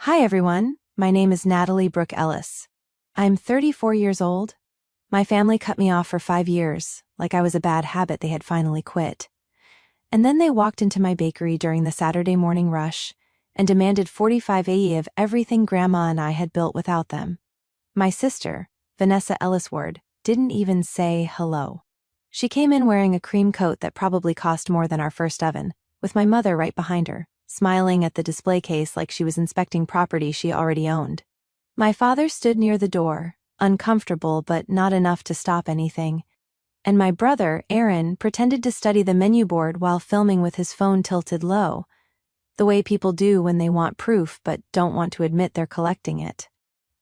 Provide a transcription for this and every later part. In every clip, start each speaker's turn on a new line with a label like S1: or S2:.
S1: Hi everyone, my name is Natalie Brooke Ellis. I'm 34 years old. My family cut me off for 5 years, like I was a bad habit they had finally quit. And then they walked into my bakery during the Saturday morning rush and demanded 45 AE of everything Grandma and I had built without them. My sister, Vanessa Ellis Ward, didn't even say hello. She came in wearing a cream coat that probably cost more than our first oven, with my mother right behind her, smiling at the display case like she was inspecting property she already owned. My father stood near the door, uncomfortable but not enough to stop anything, and my brother, Aaron, pretended to study the menu board while filming with his phone tilted low, the way people do when they want proof but don't want to admit they're collecting it.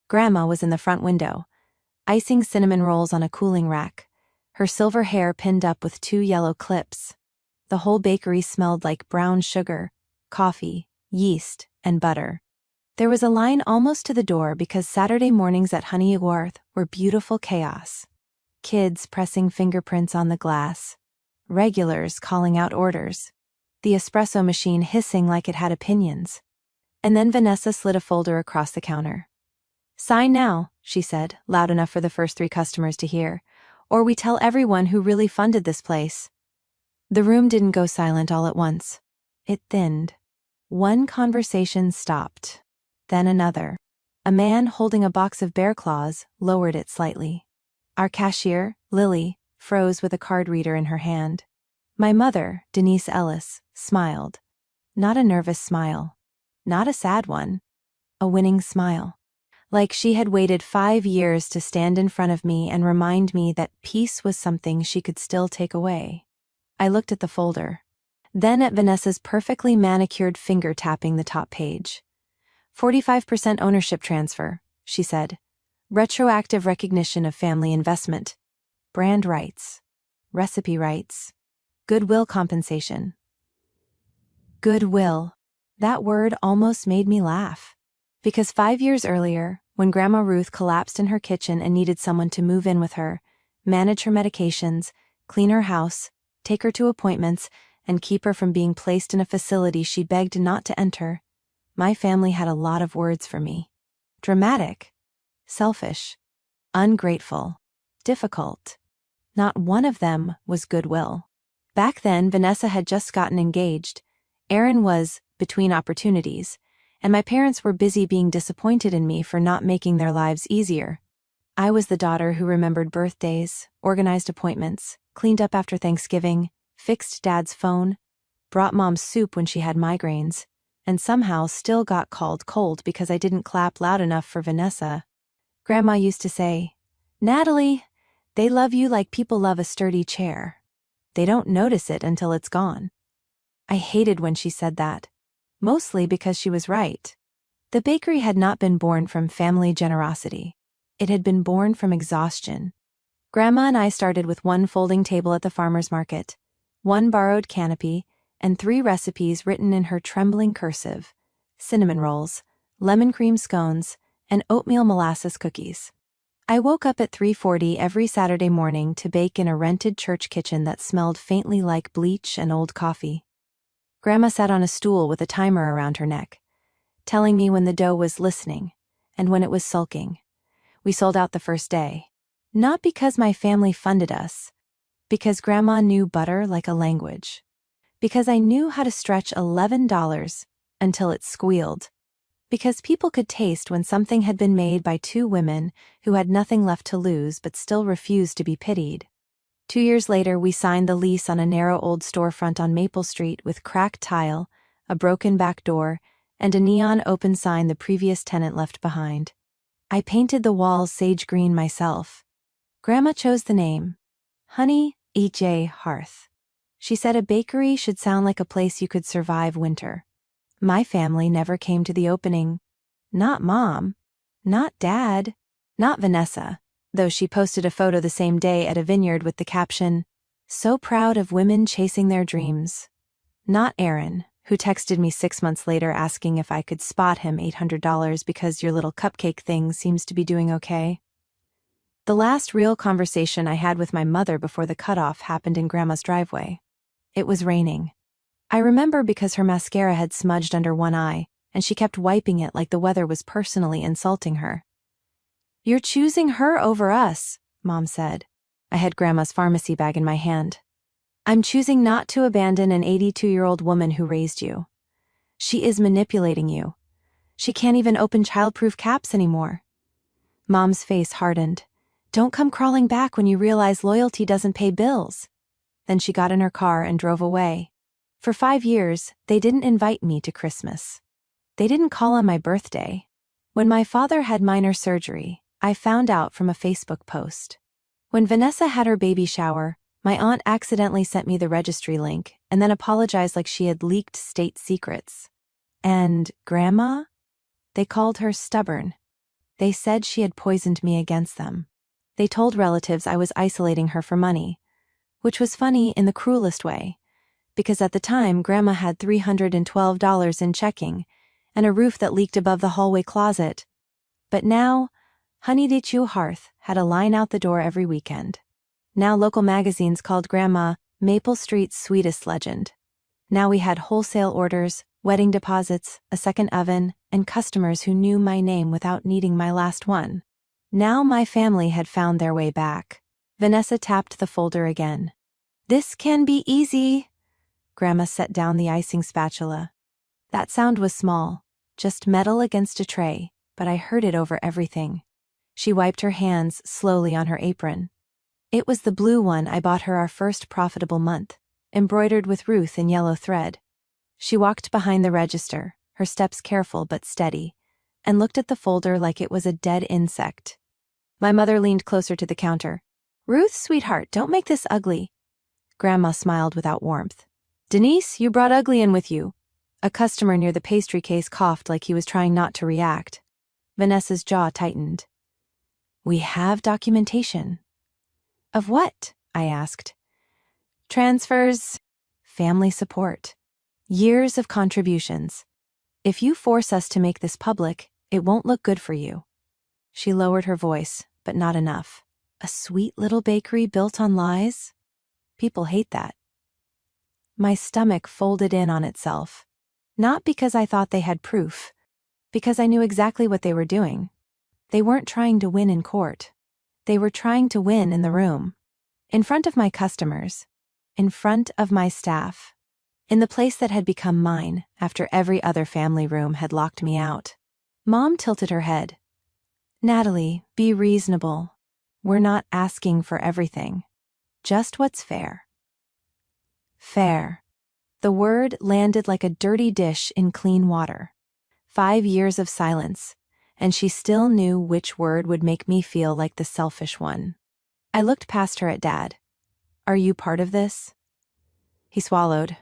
S1: Grandma was in the front window, icing cinnamon rolls on a cooling rack, her silver hair pinned up with 2 yellow clips. The whole bakery smelled like brown sugar, coffee, yeast, and butter. There was a line almost to the door because Saturday mornings at Honey Worth were beautiful chaos. Kids pressing fingerprints on the glass, regulars calling out orders, the espresso machine hissing like it had opinions. And then Vanessa slid a folder across the counter. "Sign now," she said, loud enough for the first 3 customers to hear, "or we tell everyone who really funded this place." The room didn't go silent all at once. It thinned. One conversation stopped. Then another. A man holding a box of bear claws lowered it slightly. Our cashier, Lily, froze with a card reader in her hand. My mother, Denise Ellis, smiled. Not a nervous smile. Not a sad one. A winning smile. Like she had waited 5 years to stand in front of me and remind me that peace was something she could still take away. I looked at the folder. Then at Vanessa's perfectly manicured finger tapping the top page. 45% ownership transfer, she said. Retroactive recognition of family investment. Brand rights. Recipe rights. Goodwill compensation. Goodwill. That word almost made me laugh. Because 5 years earlier, when Grandma Ruth collapsed in her kitchen and needed someone to move in with her, manage her medications, clean her house, take her to appointments, and keep her from being placed in a facility she begged not to enter, my family had a lot of words for me. Dramatic. Selfish. Ungrateful. Difficult. Not one of them was goodwill. Back then, Vanessa had just gotten engaged. Aaron was between opportunities, and my parents were busy being disappointed in me for not making their lives easier. I was the daughter who remembered birthdays, organized appointments, cleaned up after Thanksgiving, fixed Dad's phone, brought Mom soup when she had migraines, and somehow still got called cold because I didn't clap loud enough for Vanessa. Grandma used to say, "Natalie, they love you like people love a sturdy chair. They don't notice it until it's gone." I hated when she said that, mostly because she was right. The bakery had not been born from family generosity. It had been born from exhaustion. Grandma and I started with 1 folding table at the farmer's market, 1 borrowed canopy, and 3 recipes written in her trembling cursive: cinnamon rolls, lemon cream scones, and oatmeal molasses cookies. I woke up at 3:40 every Saturday morning to bake in a rented church kitchen that smelled faintly like bleach and old coffee. Grandma sat on a stool with a timer around her neck, telling me when the dough was listening and when it was sulking. We sold out the first day. Not because my family funded us, because Grandma knew butter like a language. Because I knew how to stretch $11 until it squealed. Because people could taste when something had been made by 2 women who had nothing left to lose but still refused to be pitied. 2 years later, we signed the lease on a narrow old storefront on Maple Street with cracked tile, a broken back door, and a neon open sign the previous tenant left behind. I painted the walls sage green myself. Grandma chose the name, Honey E.J. Hearth. She said a bakery should sound like a place you could survive winter. My family never came to the opening. Not Mom. Not Dad. Not Vanessa, though she posted a photo the same day at a vineyard with the caption, "So proud of women chasing their dreams." Not Aaron, who texted me 6 months later asking if I could spot him $800 because your little cupcake thing seems to be doing okay. The last real conversation I had with my mother before the cutoff happened in Grandma's driveway. It was raining. I remember because her mascara had smudged under one eye, and she kept wiping it like the weather was personally insulting her. "You're choosing her over us," Mom said. I had Grandma's pharmacy bag in my hand. "I'm choosing not to abandon an 82-year-old woman who raised you. She is manipulating you. She can't even open childproof caps anymore." Mom's face hardened. "Don't come crawling back when you realize loyalty doesn't pay bills." Then she got in her car and drove away. For 5 years, they didn't invite me to Christmas. They didn't call on my birthday. When my father had minor surgery, I found out from a Facebook post. When Vanessa had her baby shower, my aunt accidentally sent me the registry link and then apologized like she had leaked state secrets. And Grandma? They called her stubborn. They said she had poisoned me against them. They told relatives I was isolating her for money, which was funny in the cruelest way, because at the time Grandma had $312 in checking and a roof that leaked above the hallway closet. But now, Honey de Chu Hearth had a line out the door every weekend. Now local magazines called Grandma Maple Street's sweetest legend. Now we had wholesale orders, wedding deposits, a second oven, and customers who knew my name without needing my last one. Now my family had found their way back. Vanessa tapped the folder again. "This can be easy." Grandma set down the icing spatula. That sound was small, just metal against a tray, but I heard it over everything. She wiped her hands slowly on her apron. It was the blue one I bought her our first profitable month, embroidered with Ruth in yellow thread. She walked behind the register, her steps careful but steady, and looked at the folder like it was a dead insect. My mother leaned closer to the counter. "Ruth, sweetheart, don't make this ugly." Grandma smiled without warmth. "Denise, you brought ugly in with you." A customer near the pastry case coughed like he was trying not to react. Vanessa's jaw tightened. "We have documentation." "Of what?" I asked. "Transfers, family support, years of contributions. If you force us to make this public, it won't look good for you." She lowered her voice, but not enough. "A sweet little bakery built on lies? People hate that." My stomach folded in on itself. Not because I thought they had proof, because I knew exactly what they were doing. They weren't trying to win in court. They were trying to win in the room. In front of my customers. In front of my staff. In the place that had become mine after every other family room had locked me out. Mom tilted her head. "Natalie, be reasonable. We're not asking for everything. Just what's fair." Fair. The word landed like a dirty dish in clean water. 5 years of silence, and she still knew which word would make me feel like the selfish one. I looked past her at Dad. "Are you part of this?" He swallowed.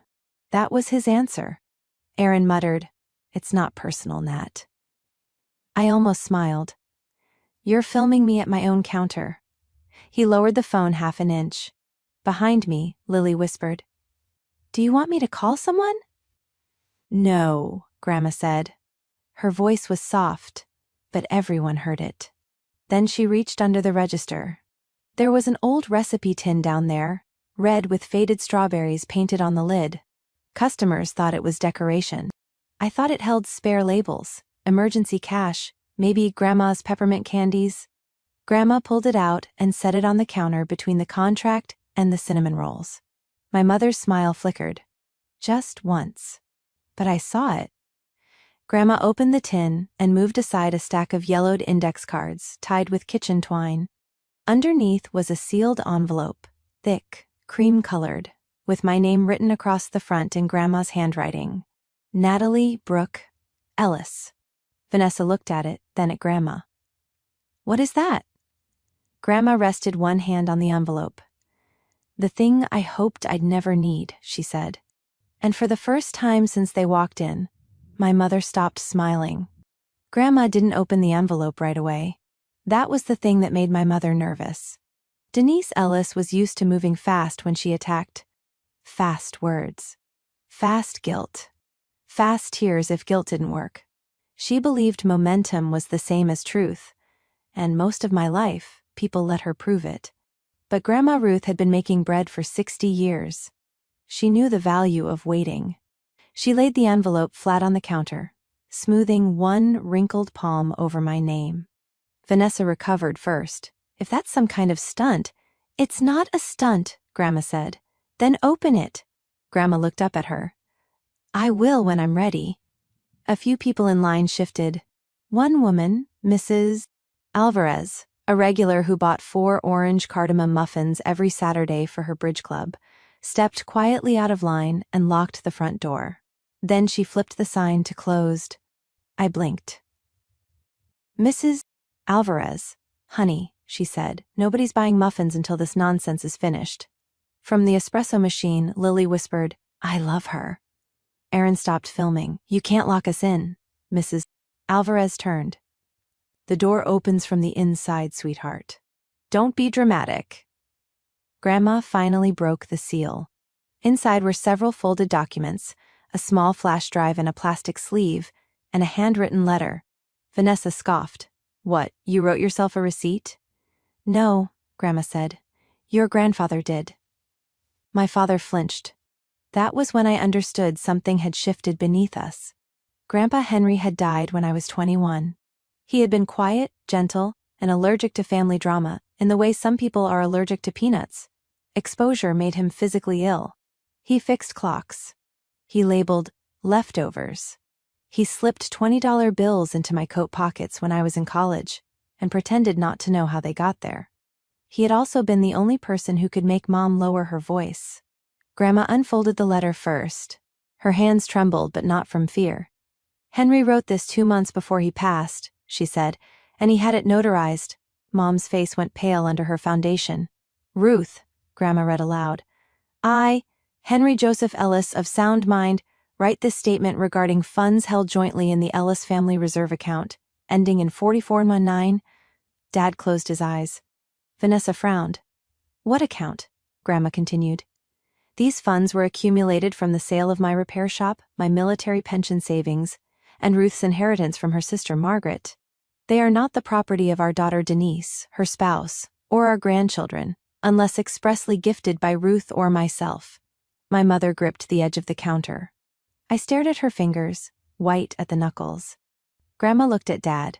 S1: That was his answer. Aaron muttered, "It's not personal, Nat." I almost smiled. "You're filming me at my own counter." He lowered the phone half an inch. Behind me, Lily whispered, "Do you want me to call someone?" "No," Grandma said. Her voice was soft, but everyone heard it. Then she reached under the register. There was an old recipe tin down there, red with faded strawberries painted on the lid. Customers thought it was decoration. I thought it held spare labels, emergency cash, maybe Grandma's peppermint candies. Grandma pulled it out and set it on the counter between the contract and the cinnamon rolls. My mother's smile flickered. Just once. But I saw it. Grandma opened the tin and moved aside a stack of yellowed index cards tied with kitchen twine. Underneath was a sealed envelope, thick, cream-colored, with my name written across the front in Grandma's handwriting. Natalie Brooke Ellis. Vanessa looked at it, then at Grandma. "What is that?" Grandma rested one hand on the envelope. "The thing I hoped I'd never need," she said. And for the first time since they walked in, my mother stopped smiling. Grandma didn't open the envelope right away. That was the thing that made my mother nervous. Denise Ellis was used to moving fast when she attacked. Fast words. Fast guilt. Fast tears if guilt didn't work. She believed momentum was the same as truth, and most of my life, people let her prove it. But Grandma Ruth had been making bread for 60 years. She knew the value of waiting. She laid the envelope flat on the counter, smoothing one wrinkled palm over my name. Vanessa recovered first. If that's some kind of stunt. It's not a stunt, Grandma said. Then open it. Grandma looked up at her. I will when I'm ready. A few people in line shifted. One woman, Mrs. Alvarez, a regular who bought 4 orange cardamom muffins every Saturday for her bridge club, stepped quietly out of line and locked the front door. Then she flipped the sign to closed. I blinked. Mrs. Alvarez, honey, she said, nobody's buying muffins until this nonsense is finished. From the espresso machine, Lily whispered, I love her. Aaron stopped filming. You can't lock us in. Mrs. Alvarez turned. The door opens from the inside, sweetheart. Don't be dramatic. Grandma finally broke the seal. Inside were several folded documents, a small flash drive in a plastic sleeve, and a handwritten letter. Vanessa scoffed. What, you wrote yourself a receipt? No, Grandma said. Your grandfather did. My father flinched. That was when I understood something had shifted beneath us. Grandpa Henry had died when I was 21. He had been quiet, gentle, and allergic to family drama, in the way some people are allergic to peanuts. Exposure made him physically ill. He fixed clocks. He labeled leftovers. He slipped $20 bills into my coat pockets when I was in college, and pretended not to know how they got there. He had also been the only person who could make Mom lower her voice. Grandma unfolded the letter first. Her hands trembled, but not from fear. Henry wrote this 2 months before he passed, she said, and he had it notarized. Mom's face went pale under her foundation. Ruth, Grandma read aloud. I, Henry Joseph Ellis of sound mind, write this statement regarding funds held jointly in the Ellis Family Reserve account, ending in 4419. Dad closed his eyes. Vanessa frowned. What account? Grandma continued. These funds were accumulated from the sale of my repair shop, my military pension savings, and Ruth's inheritance from her sister Margaret. They are not the property of our daughter Denise, her spouse, or our grandchildren, unless expressly gifted by Ruth or myself. My mother gripped the edge of the counter. I stared at her fingers, white at the knuckles. Grandma looked at Dad.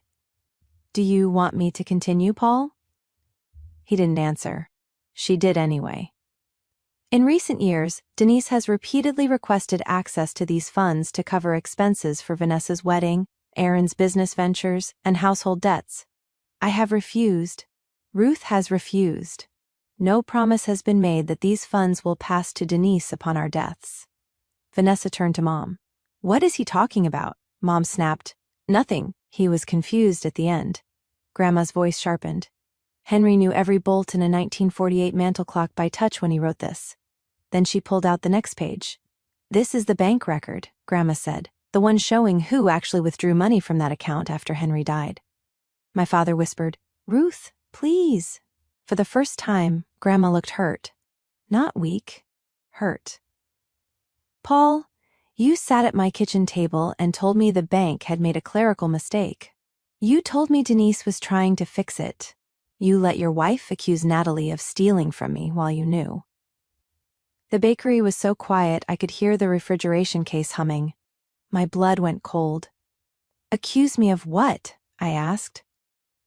S1: Do you want me to continue, Paul? He didn't answer. She did anyway. In recent years, Denise has repeatedly requested access to these funds to cover expenses for Vanessa's wedding, Aaron's business ventures, and household debts. I have refused. Ruth has refused. No promise has been made that these funds will pass to Denise upon our deaths. Vanessa turned to Mom. What is he talking about? Mom snapped. Nothing. He was confused at the end. Grandma's voice sharpened. Henry knew every bolt in a 1948 mantel clock by touch when he wrote this. Then she pulled out the next page. This is the bank record, Grandma said, the one showing who actually withdrew money from that account after Henry died. My father whispered, Ruth, please. For the first time, Grandma looked hurt. Not weak. Hurt. Paul, you sat at my kitchen table and told me the bank had made a clerical mistake. You told me Denise was trying to fix it. You let your wife accuse Natalie of stealing from me while you knew. The bakery was so quiet I could hear the refrigeration case humming. My blood went cold. Accuse me of what? I asked.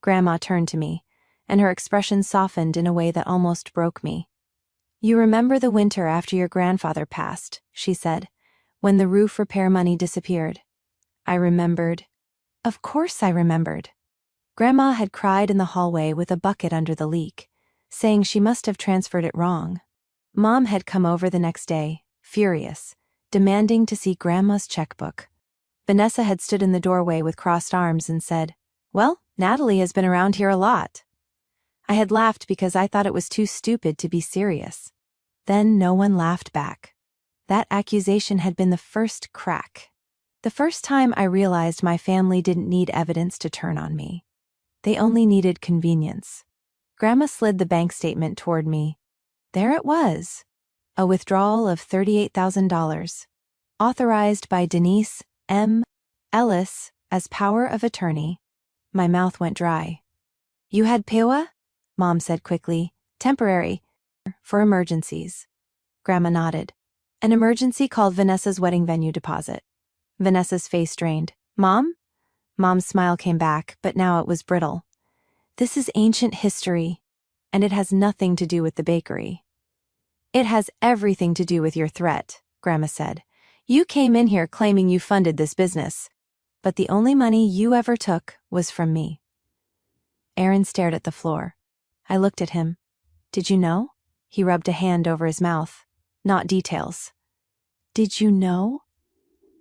S1: Grandma turned to me, and her expression softened in a way that almost broke me. You remember the winter after your grandfather passed, she said, when the roof repair money disappeared. I remembered. Of course I remembered. Grandma had cried in the hallway with a bucket under the leak, saying she must have transferred it wrong. Mom had come over the next day, furious, demanding to see Grandma's checkbook. Vanessa had stood in the doorway with crossed arms and said, Well, Natalie has been around here a lot. I had laughed because I thought it was too stupid to be serious. Then no one laughed back. That accusation had been the first crack. The first time I realized my family didn't need evidence to turn on me. They only needed convenience. Grandma slid the bank statement toward me. There it was. A withdrawal of $38,000. Authorized by Denise M. Ellis as power of attorney. My mouth went dry. You had POA? Mom said quickly. Temporary. For emergencies. Grandma nodded. An emergency called Vanessa's wedding venue deposit. Vanessa's face drained. Mom? Mom's smile came back, but now it was brittle. This is ancient history, and it has nothing to do with the bakery. It has everything to do with your threat, Grandma said. You came in here claiming you funded this business, but the only money you ever took was from me. Aaron stared at the floor. I looked at him. Did you know? He rubbed a hand over his mouth. Not details. Did you know?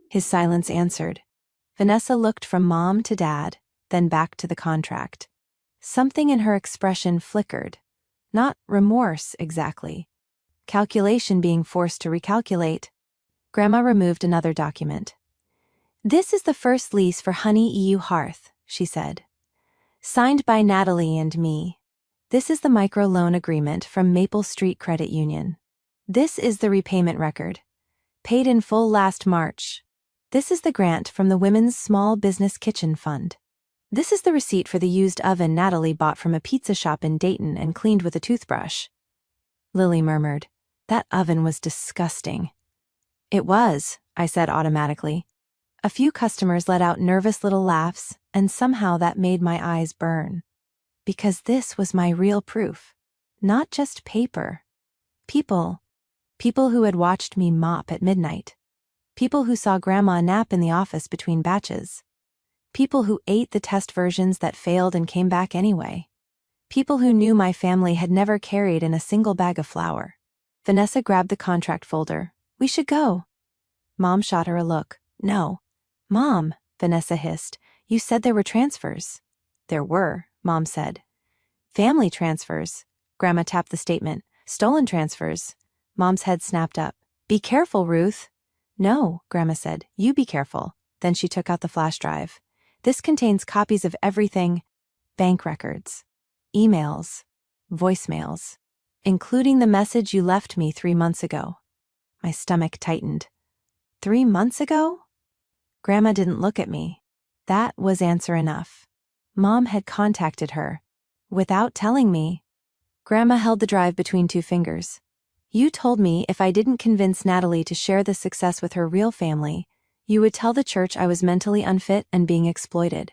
S1: His silence answered. Vanessa looked from Mom to Dad, then back to the contract. Something in her expression flickered. Not remorse, exactly. Calculation being forced to recalculate. Grandma removed another document. This is the first lease for Honey EU Hearth, she said. Signed by Natalie and me. This is the microloan agreement from Maple Street Credit Union. This is the repayment record. Paid in full last March. This is the grant from the Women's Small Business Kitchen Fund. This is the receipt for the used oven Natalie bought from a pizza shop in Dayton and cleaned with a toothbrush. Lily murmured. That oven was disgusting. It was, I said automatically. A few customers let out nervous little laughs, and somehow that made my eyes burn. Because this was my real proof. Not just paper. People. People who had watched me mop at midnight. People who saw Grandma nap in the office between batches. People who ate the test versions that failed and came back anyway. People who knew my family had never carried in a single bag of flour. Vanessa grabbed the contract folder. We should go. Mom shot her a look. No. Mom, Vanessa hissed. You said there were transfers. There were, Mom said. Family transfers. Grandma tapped the statement. Stolen transfers. Mom's head snapped up. Be careful, Ruth. No, Grandma said. You be careful. Then she took out the flash drive. This contains copies of everything. Bank records. Emails. Voicemails. Including the message you left me 3 months ago. My stomach tightened. 3 months ago? Grandma didn't look at me. That was answer enough. Mom had contacted her. Without telling me. Grandma held the drive between 2 fingers. You told me if I didn't convince Natalie to share the success with her real family, you would tell the church I was mentally unfit and being exploited.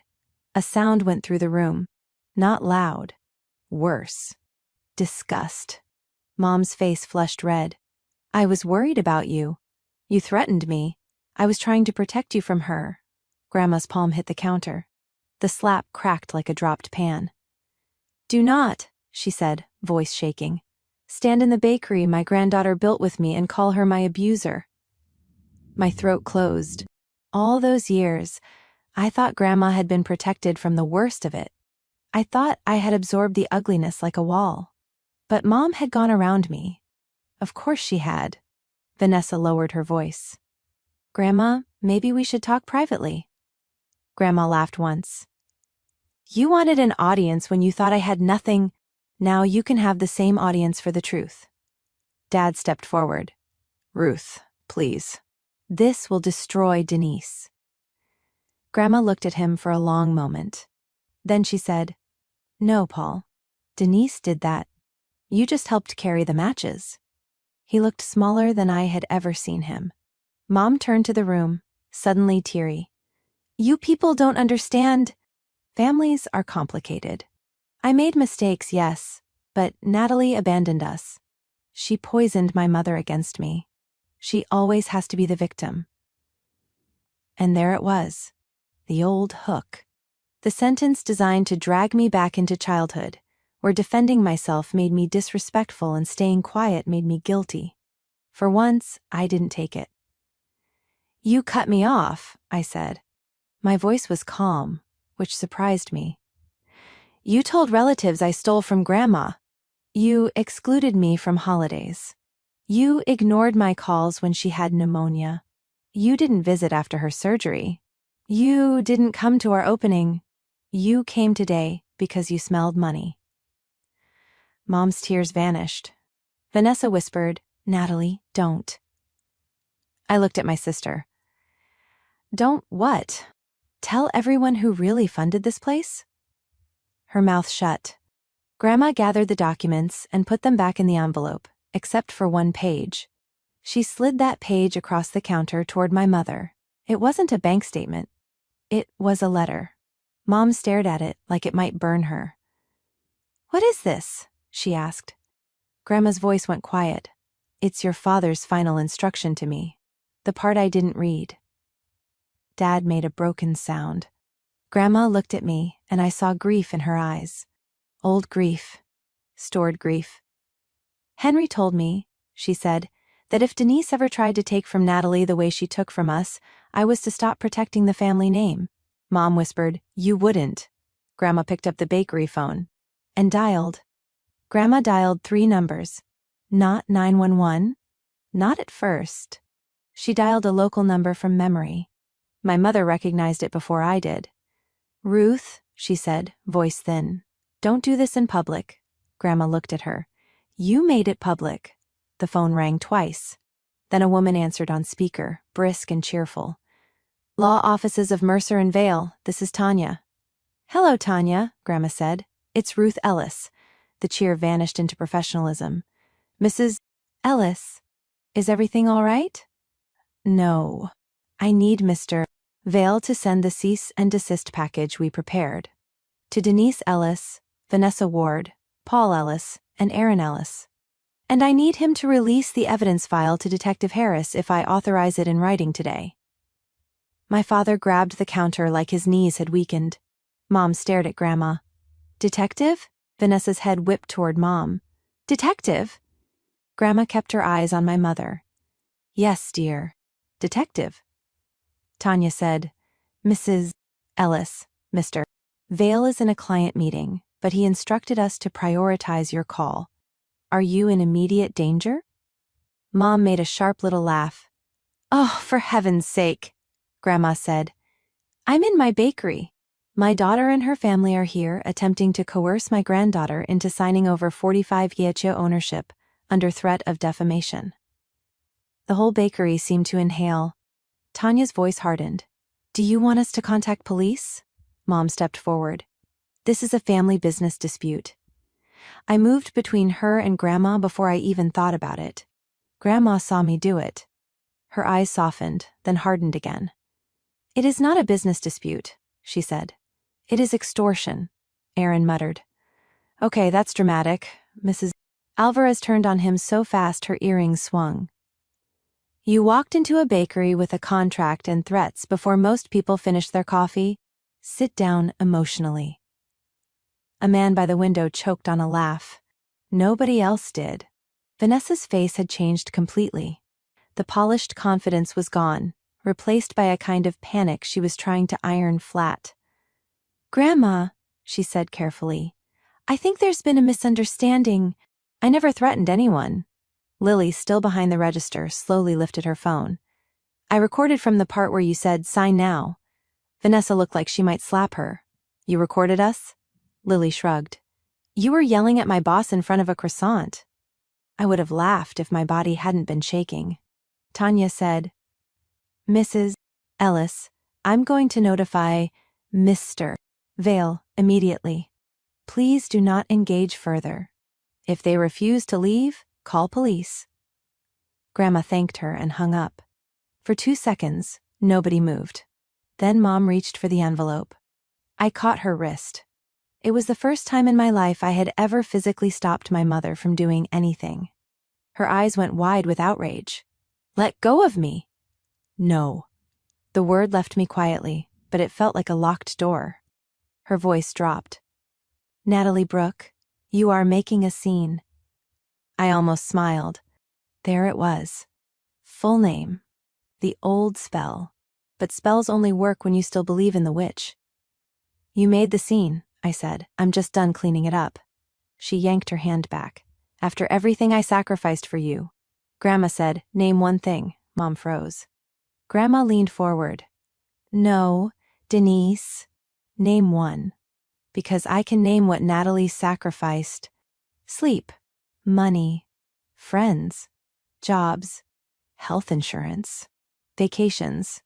S1: A sound went through the room. Not loud. Worse. Disgust. Mom's face flushed red. I was worried about you. You threatened me. I was trying to protect you from her. Grandma's palm hit the counter. The slap cracked like a dropped pan. Do not, she said, voice shaking. Stand in the bakery my granddaughter built with me and call her my abuser. My throat closed. All those years, I thought Grandma had been protected from the worst of it. I thought I had absorbed the ugliness like a wall. But Mom had gone around me. Of course she had. Vanessa lowered her voice. Grandma, maybe we should talk privately. Grandma laughed once. You wanted an audience when you thought I had nothing. Now you can have the same audience for the truth. Dad stepped forward. Ruth, please. This will destroy Denise. Grandma looked at him for a long moment. Then she said, No, Paul. Denise did that. You just helped carry the matches. He looked smaller than I had ever seen him. Mom turned to the room, suddenly teary. You people don't understand. Families are complicated. I made mistakes, yes, but Natalie abandoned us. She poisoned my mother against me. She always has to be the victim. And there it was, the old hook. The sentence designed to drag me back into childhood, where defending myself made me disrespectful and staying quiet made me guilty. For once, I didn't take it. You cut me off, I said. My voice was calm, which surprised me. You told relatives I stole from Grandma. You excluded me from holidays. You ignored my calls when she had pneumonia. You didn't visit after her surgery. You didn't come to our opening. You came today because you smelled money. Mom's tears vanished. Vanessa whispered, Natalie, don't. I looked at my sister. Don't what? Tell everyone who really funded this place? Her mouth shut. Grandma gathered the documents and put them back in the envelope, except for one page. She slid that page across the counter toward my mother. It wasn't a bank statement. It was a letter. Mom stared at it like it might burn her. "What is this?" she asked. Grandma's voice went quiet. "It's your father's final instruction to me. The part I didn't read." Dad made a broken sound. Grandma looked at me, and I saw grief in her eyes. Old grief. Stored grief. "Henry told me," she said, "that if Denise ever tried to take from Natalie the way she took from us, I was to stop protecting the family name." Mom whispered, "You wouldn't." Grandma picked up the bakery phone and dialed. Grandma dialed 3 numbers. Not 911. Not at first. She dialed a local number from memory. My mother recognized it before I did. "Ruth," she said, voice thin. "Don't do this in public." Grandma looked at her. "You made it public." The phone rang twice. Then a woman answered on speaker, brisk and cheerful. "Law offices of Mercer and Vale, this is Tanya." "Hello, Tanya," Grandma said. "It's Ruth Ellis." The cheer vanished into professionalism. "Mrs. Ellis, is everything all right?" "No. I need Mr. Vale to send the cease and desist package we prepared. To Denise Ellis, Vanessa Ward, Paul Ellis, and Aaron Ellis. And I need him to release the evidence file to Detective Harris if I authorize it in writing today." My father grabbed the counter like his knees had weakened. Mom stared at Grandma. "Detective?" Vanessa's head whipped toward Mom. "Detective?" Grandma kept her eyes on my mother. "Yes, dear. Detective." Tanya said, "Mrs. Ellis, Mr. Vale is in a client meeting, but he instructed us to prioritize your call. Are you in immediate danger?" Mom made a sharp little laugh. "Oh, for heaven's sake," Grandma said. "I'm in my bakery. My daughter and her family are here attempting to coerce my granddaughter into signing over 45 Yecho ownership under threat of defamation." The whole bakery seemed to inhale. Tanya's voice hardened. "Do you want us to contact police?" Mom stepped forward. "This is a family business dispute." I moved between her and Grandma before I even thought about it. Grandma saw me do it. Her eyes softened, then hardened again. "It is not a business dispute," she said. "It is extortion," Aaron muttered. "Okay, that's dramatic." Mrs. Alvarez turned on him so fast her earrings swung. "You walked into a bakery with a contract and threats before most people finished their coffee? Sit down emotionally." A man by the window choked on a laugh. Nobody else did. Vanessa's face had changed completely. The polished confidence was gone, replaced by a kind of panic she was trying to iron flat. "Grandma," she said carefully, "I think there's been a misunderstanding. I never threatened anyone." Lily, still behind the register, slowly lifted her phone. "I recorded from the part where you said, 'Sign now.'" Vanessa looked like she might slap her. "You recorded us?" Lily shrugged. "You were yelling at my boss in front of a croissant." I would have laughed if my body hadn't been shaking. Tanya said, "Mrs. Ellis, I'm going to notify Mr. Vale immediately. Please do not engage further. If they refuse to leave, call police." Grandma thanked her and hung up. For 2 seconds, nobody moved. Then Mom reached for the envelope. I caught her wrist. It was the first time in my life I had ever physically stopped my mother from doing anything. Her eyes went wide with outrage. "Let go of me!" "No." The word left me quietly, but it felt like a locked door. Her voice dropped. "Natalie Brooke, you are making a scene." I almost smiled. There it was. Full name. The old spell. But spells only work when you still believe in the witch. "You made the scene," I said. "I'm just done cleaning it up." She yanked her hand back. "After everything I sacrificed for you." Grandma said, "Name one thing." Mom froze. Grandma leaned forward. "No, Denise. Name one. Because I can name what Natalie sacrificed. Sleep. Money. Friends. Jobs. Health insurance. Vacations.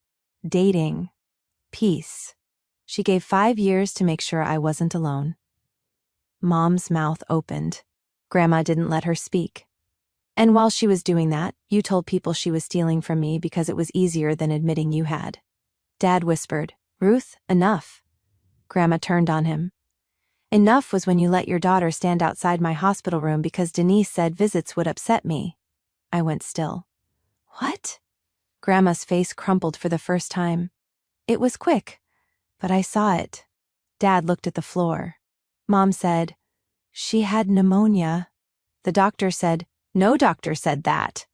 S1: Dating. Peace. She gave 5 years to make sure I wasn't alone." Mom's mouth opened. Grandma didn't let her speak. "And while she was doing that, you told people she was stealing from me because it was easier than admitting you had." Dad whispered, Ruth, enough. Grandma turned on him. Enough was when you let your daughter stand outside my hospital room because Denise said visits would upset me. I went still. What? Grandma's face crumpled for the first time. It was quick, but I saw it. Dad looked at the floor. Mom said, "She had pneumonia." The doctor said, "No doctor said that."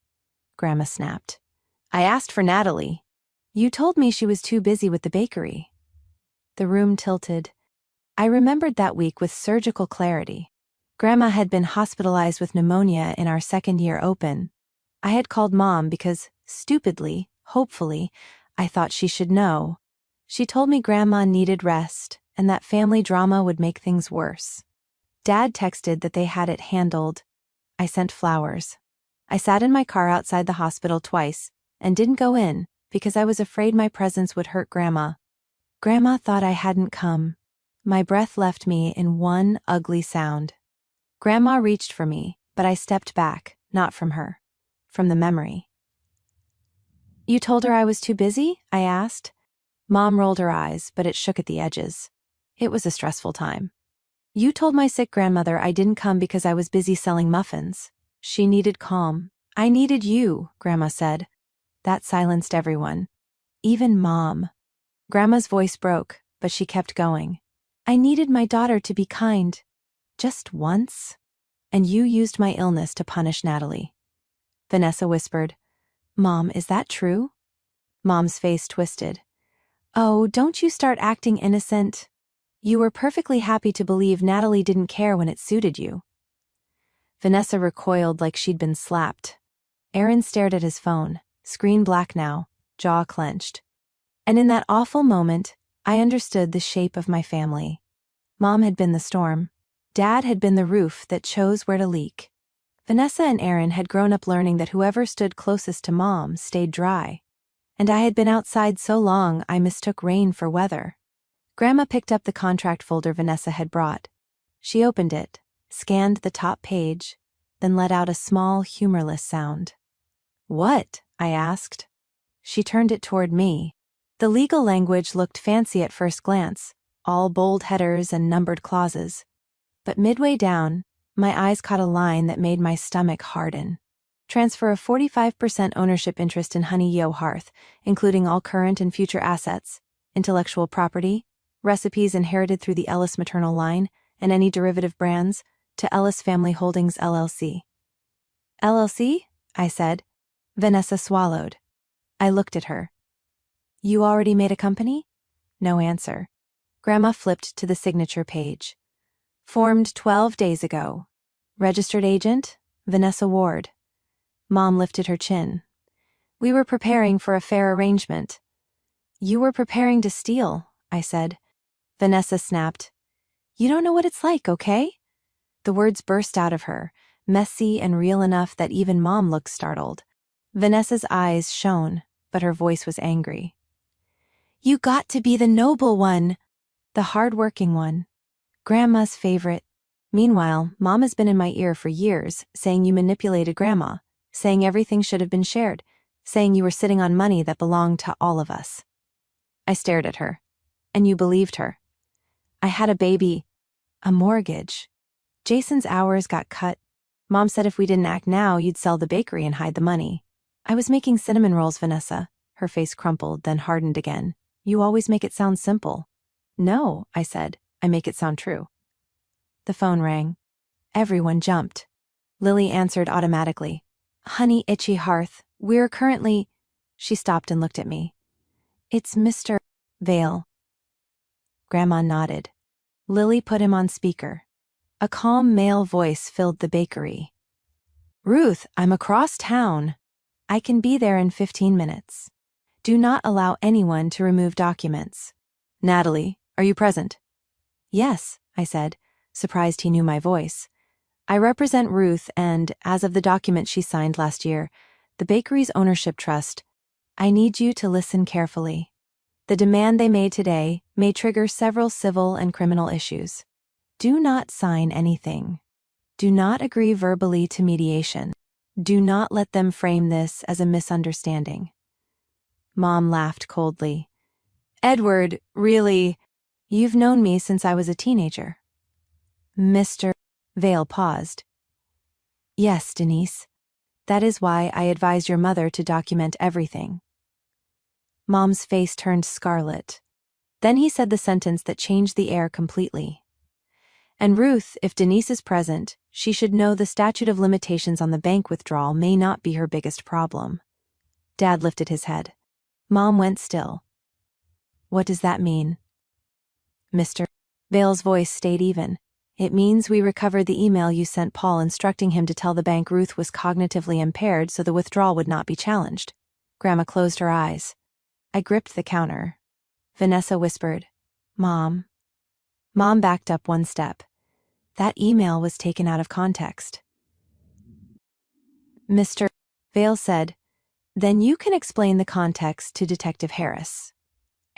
S1: Grandma snapped. "I asked for Natalie. You told me she was too busy with the bakery." The room tilted. I remembered that week with surgical clarity. Grandma had been hospitalized with pneumonia in our second year open. I had called Mom because, stupidly, hopefully, I thought she should know. She told me Grandma needed rest and that family drama would make things worse. Dad texted that they had it handled. I sent flowers. I sat in my car outside the hospital twice and didn't go in because I was afraid my presence would hurt Grandma. Grandma thought I hadn't come. My breath left me in one ugly sound. Grandma reached for me, but I stepped back, not from her, from the memory. "You told her I was too busy?" I asked. Mom rolled her eyes, but it shook at the edges. It was a stressful time. "You told my sick grandmother I didn't come because I was busy selling muffins. She needed calm. I needed you," Grandma said. That silenced everyone. Even Mom. Grandma's voice broke, but she kept going. "I needed my daughter to be kind. Just once. And you used my illness to punish Natalie." Vanessa whispered, "Mom, is that true?" Mom's face twisted. "Oh, don't you start acting innocent. You were perfectly happy to believe Natalie didn't care when it suited you." Vanessa recoiled like she'd been slapped. Aaron stared at his phone, screen black now, jaw clenched. And in that awful moment, I understood the shape of my family. Mom had been the storm. Dad had been the roof that chose where to leak. Vanessa and Aaron had grown up learning that whoever stood closest to Mom stayed dry. And I had been outside so long I mistook rain for weather. Grandma picked up the contract folder Vanessa had brought. She opened it, scanned the top page, then let out a small, humorless sound. "What?" I asked. She turned it toward me. The legal language looked fancy at first glance, all bold headers and numbered clauses. But midway down, my eyes caught a line that made my stomach harden. Transfer of 45% ownership interest in Honey Yo Hearth, including all current and future assets, intellectual property, recipes inherited through the Ellis maternal line, and any derivative brands, to Ellis Family Holdings LLC. "LLC?" I said. Vanessa swallowed. I looked at her. "You already made a company?" No answer. Grandma flipped to the signature page. "Formed 12 days ago. Registered agent, Vanessa Ward." Mom lifted her chin. "We were preparing for a fair arrangement." "You were preparing to steal," I said. Vanessa snapped. "You don't know what it's like, okay?" The words burst out of her, messy and real enough that even Mom looked startled. Vanessa's eyes shone, but her voice was angry. "You got to be the noble one, the hard-working one, Grandma's favorite." Meanwhile, Mom has been in my ear for years, saying you manipulated Grandma, saying everything should have been shared, saying you were sitting on money that belonged to all of us. I stared at her. "And you believed her." "I had a baby, a mortgage. Jason's hours got cut. Mom said if we didn't act now, you'd sell the bakery and hide the money. I was making cinnamon rolls, Vanessa." Her face crumpled, then hardened again. "You always make it sound simple." "No," I said. "I make it sound true." The phone rang. Everyone jumped. Lily answered automatically. "Honey Itchy Hearth, we're currently—" She stopped and looked at me. "It's Mr. Vale." Grandma nodded. Lily put him on speaker. A calm male voice filled the bakery. "Ruth, I'm across town. I can be there in 15 minutes. Do not allow anyone to remove documents. Natalie, are you present?" "Yes," I said, surprised he knew my voice. "I represent Ruth and, as of the document she signed last year, the bakery's ownership trust. I need you to listen carefully. The demand they made today may trigger several civil and criminal issues. Do not sign anything. Do not agree verbally to mediation. Do not let them frame this as a misunderstanding." Mom laughed coldly. Edward, really? You've known me since I was a teenager. Mr. Vale paused. Yes, Denise. That is why I advised your mother to document everything. Mom's face turned scarlet. Then he said the sentence that changed the air completely. And Ruth, if Denise is present, she should know the statute of limitations on the bank withdrawal may not be her biggest problem. Dad lifted his head. Mom went still. What does that mean? Mr. Vale's voice stayed even. It means we recovered the email you sent Paul instructing him to tell the bank Ruth was cognitively impaired so the withdrawal would not be challenged. Grandma closed her eyes. I gripped the counter. Vanessa whispered, Mom. Mom backed up one step. That email was taken out of context. Mr. Vale said, Then you can explain the context to Detective Harris.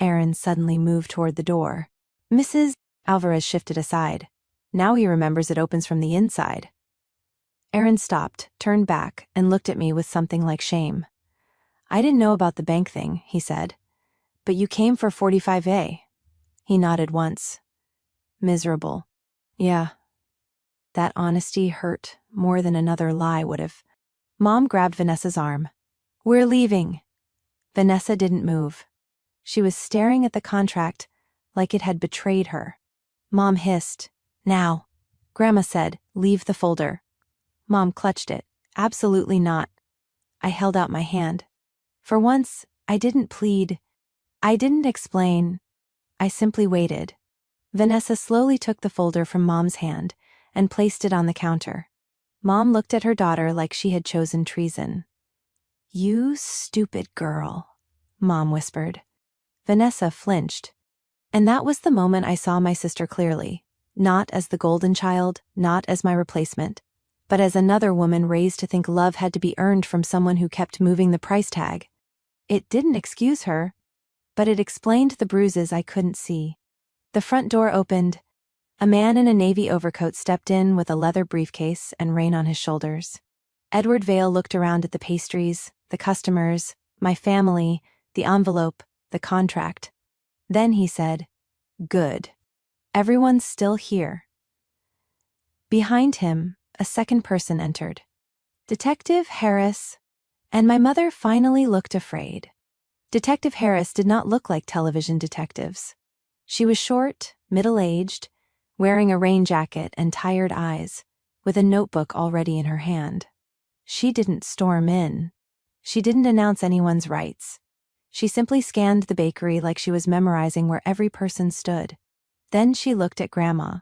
S1: Aaron suddenly moved toward the door. Mrs. Alvarez shifted aside. Now he remembers it opens from the inside. Aaron stopped, turned back, and looked at me with something like shame. I didn't know about the bank thing, he said. But you came for 45A. He nodded once. Miserable. Yeah. That honesty hurt more than another lie would have. Mom grabbed Vanessa's arm. We're leaving. Vanessa didn't move. She was staring at the contract like it had betrayed her. Mom hissed. Now. Grandma said, leave the folder. Mom clutched it. Absolutely not. I held out my hand. For once, I didn't plead. I didn't explain. I simply waited. Vanessa slowly took the folder from Mom's hand and placed it on the counter. Mom looked at her daughter like she had chosen treason. You stupid girl, Mom whispered. Vanessa flinched. And that was the moment I saw my sister clearly, not as the golden child, not as my replacement, but as another woman raised to think love had to be earned from someone who kept moving the price tag. It didn't excuse her, but it explained the bruises I couldn't see. The front door opened. A man in a navy overcoat stepped in with a leather briefcase and rein on his shoulders. Edward Vale looked around at the pastries, the customers, my family, the envelope, the contract. Then he said, Good. Everyone's still here. Behind him, a second person entered. Detective Harris. And my mother finally looked afraid. Detective Harris did not look like television detectives. She was short, middle-aged, wearing a rain jacket and tired eyes, with a notebook already in her hand. She didn't storm in. She didn't announce anyone's rights. She simply scanned the bakery like she was memorizing where every person stood. Then she looked at Grandma.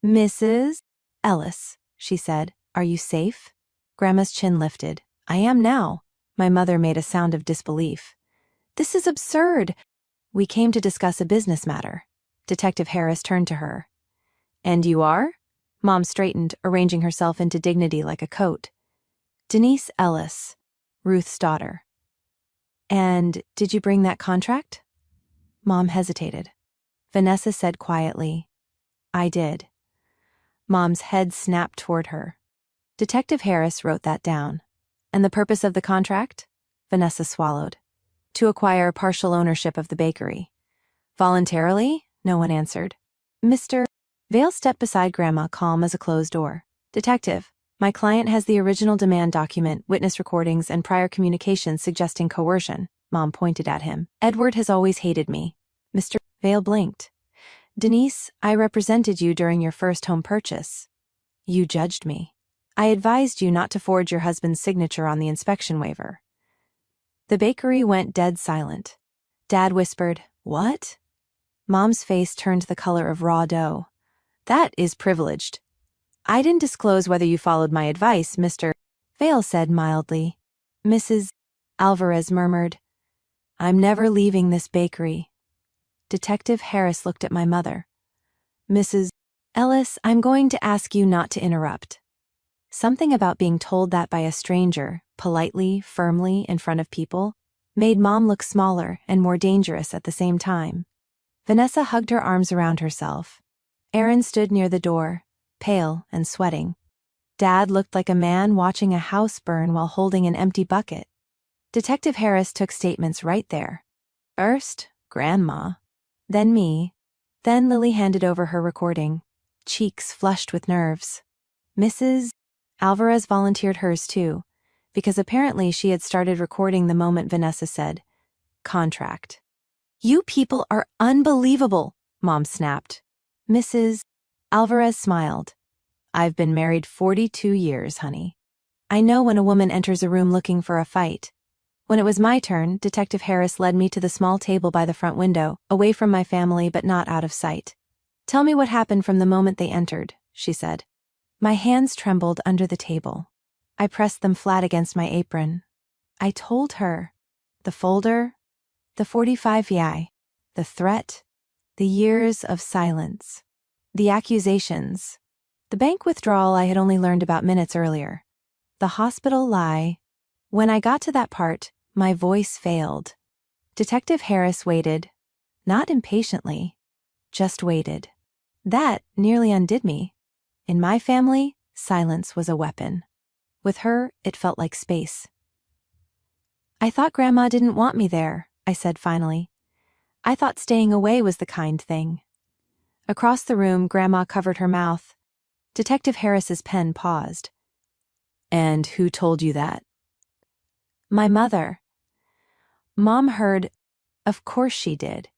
S1: Mrs. Ellis, she said, are you safe? Grandma's chin lifted. I am now. My mother made a sound of disbelief. This is absurd. We came to discuss a business matter. Detective Harris turned to her. And you are? Mom straightened, arranging herself into dignity like a coat. Denise Ellis, Ruth's daughter. And did you bring that contract? Mom hesitated. Vanessa said quietly, I did. Mom's head snapped toward her. Detective Harris wrote that down. And the purpose of the contract? Vanessa swallowed. To acquire partial ownership of the bakery. Voluntarily? No one answered. Mr. Vale stepped beside Grandma, calm as a closed door. Detective, my client has the original demand document, witness recordings, and prior communications suggesting coercion. Mom pointed at him. Edward has always hated me. Mr. Vale blinked. Denise, I represented you during your first home purchase. You judged me. I advised you not to forge your husband's signature on the inspection waiver. The bakery went dead silent. Dad whispered, What? Mom's face turned the color of raw dough. That is privileged. I didn't disclose whether you followed my advice, Mr. Vale said mildly. Mrs. Alvarez murmured, I'm never leaving this bakery. Detective Harris looked at my mother. Mrs. Ellis, I'm going to ask you not to interrupt. Something about being told that by a stranger, politely, firmly, in front of people, made Mom look smaller and more dangerous at the same time. Vanessa hugged her arms around herself. Aaron stood near the door, pale and sweating. Dad looked like a man watching a house burn while holding an empty bucket. Detective Harris took statements right there. First, Grandma. Then me. Then Lily handed over her recording, cheeks flushed with nerves. Mrs. Alvarez volunteered hers too, because apparently she had started recording the moment Vanessa said, "Contract." "You people are unbelievable," Mom snapped. Mrs. Alvarez smiled. "I've been married 42 years, honey. I know when a woman enters a room looking for a fight." When it was my turn, Detective Harris led me to the small table by the front window, away from my family but not out of sight. "Tell me what happened from the moment they entered," she said. My hands trembled under the table. I pressed them flat against my apron. I told her. The folder, the 45 yi, the threat, the years of silence, the accusations, the bank withdrawal I had only learned about minutes earlier, the hospital lie. When I got to that part, my voice failed. Detective Harris waited, not impatiently, just waited. That nearly undid me. In my family, silence was a weapon. With her, it felt like space. "I thought Grandma didn't want me there," I said finally. "I thought staying away was the kind thing." Across the room, Grandma covered her mouth. Detective Harris's pen paused. "And who told you that?" "My mother." Mom heard. Of course she did.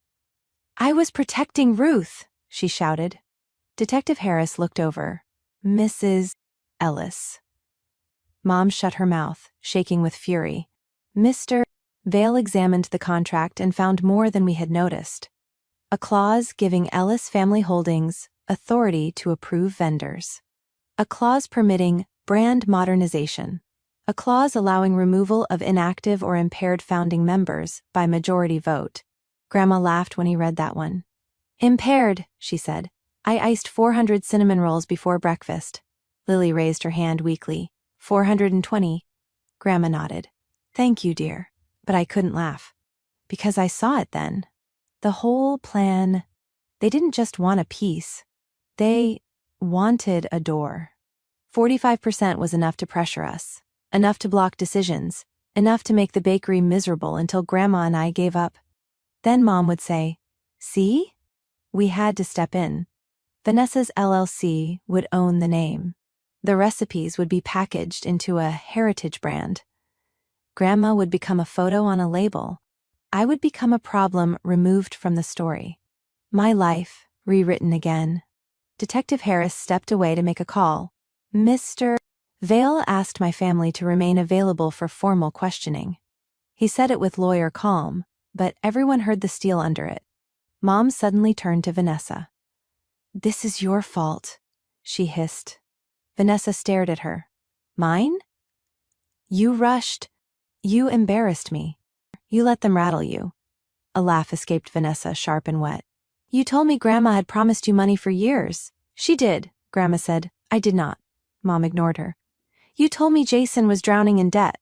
S1: "I was protecting Ruth," she shouted. Detective Harris looked over. "Mrs. Ellis." Mom shut her mouth, shaking with fury. Mr. Vale examined the contract and found more than we had noticed. A clause giving Ellis Family Holdings authority to approve vendors. A clause permitting brand modernization. A clause allowing removal of inactive or impaired founding members by majority vote. Grandma laughed when he read that one. "Impaired," she said. "I iced 400 cinnamon rolls before breakfast." Lily raised her hand weakly. 420. Grandma nodded. "Thank you, dear." But I couldn't laugh. Because I saw it then. The whole plan. They didn't just want a piece. They wanted a door. 45% was enough to pressure us. Enough to block decisions. Enough to make the bakery miserable until Grandma and I gave up. Then Mom would say, "See?" We had to step in. Vanessa's LLC would own the name. The recipes would be packaged into a heritage brand. Grandma would become a photo on a label. I would become a problem removed from the story. My life, rewritten again. Detective Harris stepped away to make a call. Mr. Vale asked my family to remain available for formal questioning. He said it with lawyer calm, but everyone heard the steel under it. Mom suddenly turned to Vanessa. "This is your fault," she hissed. Vanessa stared at her. "Mine?" "You rushed. You embarrassed me. You let them rattle you." A laugh escaped Vanessa, sharp and wet. "You told me Grandma had promised you money for years." "She did," Grandma said. "I did not." Mom ignored her. "You told me Jason was drowning in debt.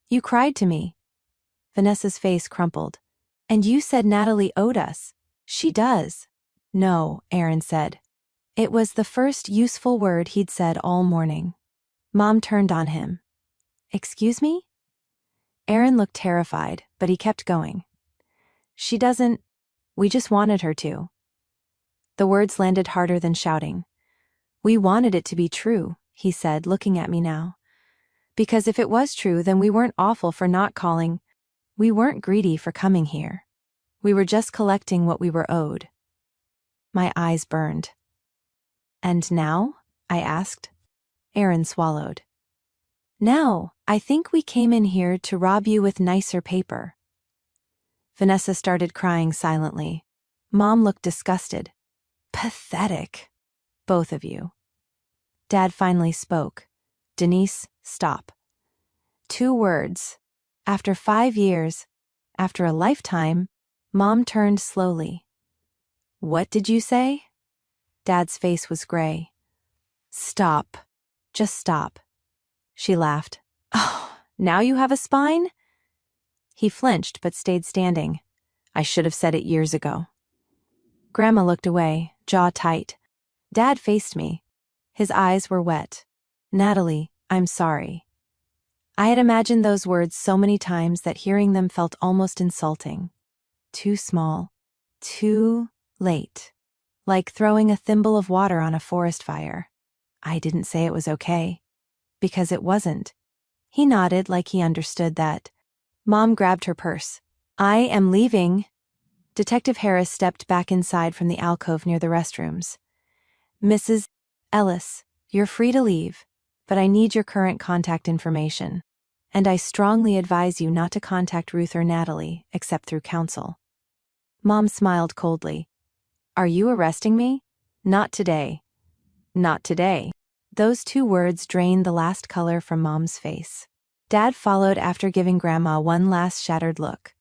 S1: You cried to me." Vanessa's face crumpled. "And you said Natalie owed us." "She does." "No," Aaron said. It was the first useful word he'd said all morning. Mom turned on him. "Excuse me?" Aaron looked terrified, but he kept going. "She doesn't. We just wanted her to." The words landed harder than shouting. "We wanted it to be true," he said, looking at me now. "Because if it was true, then we weren't awful for not calling. We weren't greedy for coming here. We were just collecting what we were owed." My eyes burned. "And now?" I asked. Aaron swallowed. "Now, I think we came in here to rob you with nicer paper." Vanessa started crying silently. Mom looked disgusted. "Pathetic. Both of you." Dad finally spoke. "Denise, stop." 2 words. After 5 years, after a lifetime, Mom turned slowly. "What did you say?" Dad's face was gray. "Stop. Just stop." She laughed. "Oh, now you have a spine?" He flinched but stayed standing. "I should have said it years ago." Grandma looked away, jaw tight. Dad faced me. His eyes were wet. "Natalie, I'm sorry." I had imagined those words so many times that hearing them felt almost insulting. Too small, Too late. Like throwing a thimble of water on a forest fire. I didn't say it was okay. Because it wasn't. He nodded like he understood that. Mom grabbed her purse. I am leaving. Detective Harris stepped back inside from the alcove near the restrooms. Mrs. Ellis, you're free to leave, but I need your current contact information. And I strongly advise you not to contact Ruth or Natalie, except through counsel. Mom smiled coldly. Are you arresting me? Not today. Not today. Those two words drained the last color from Mom's face. Dad followed after giving Grandma one last shattered look.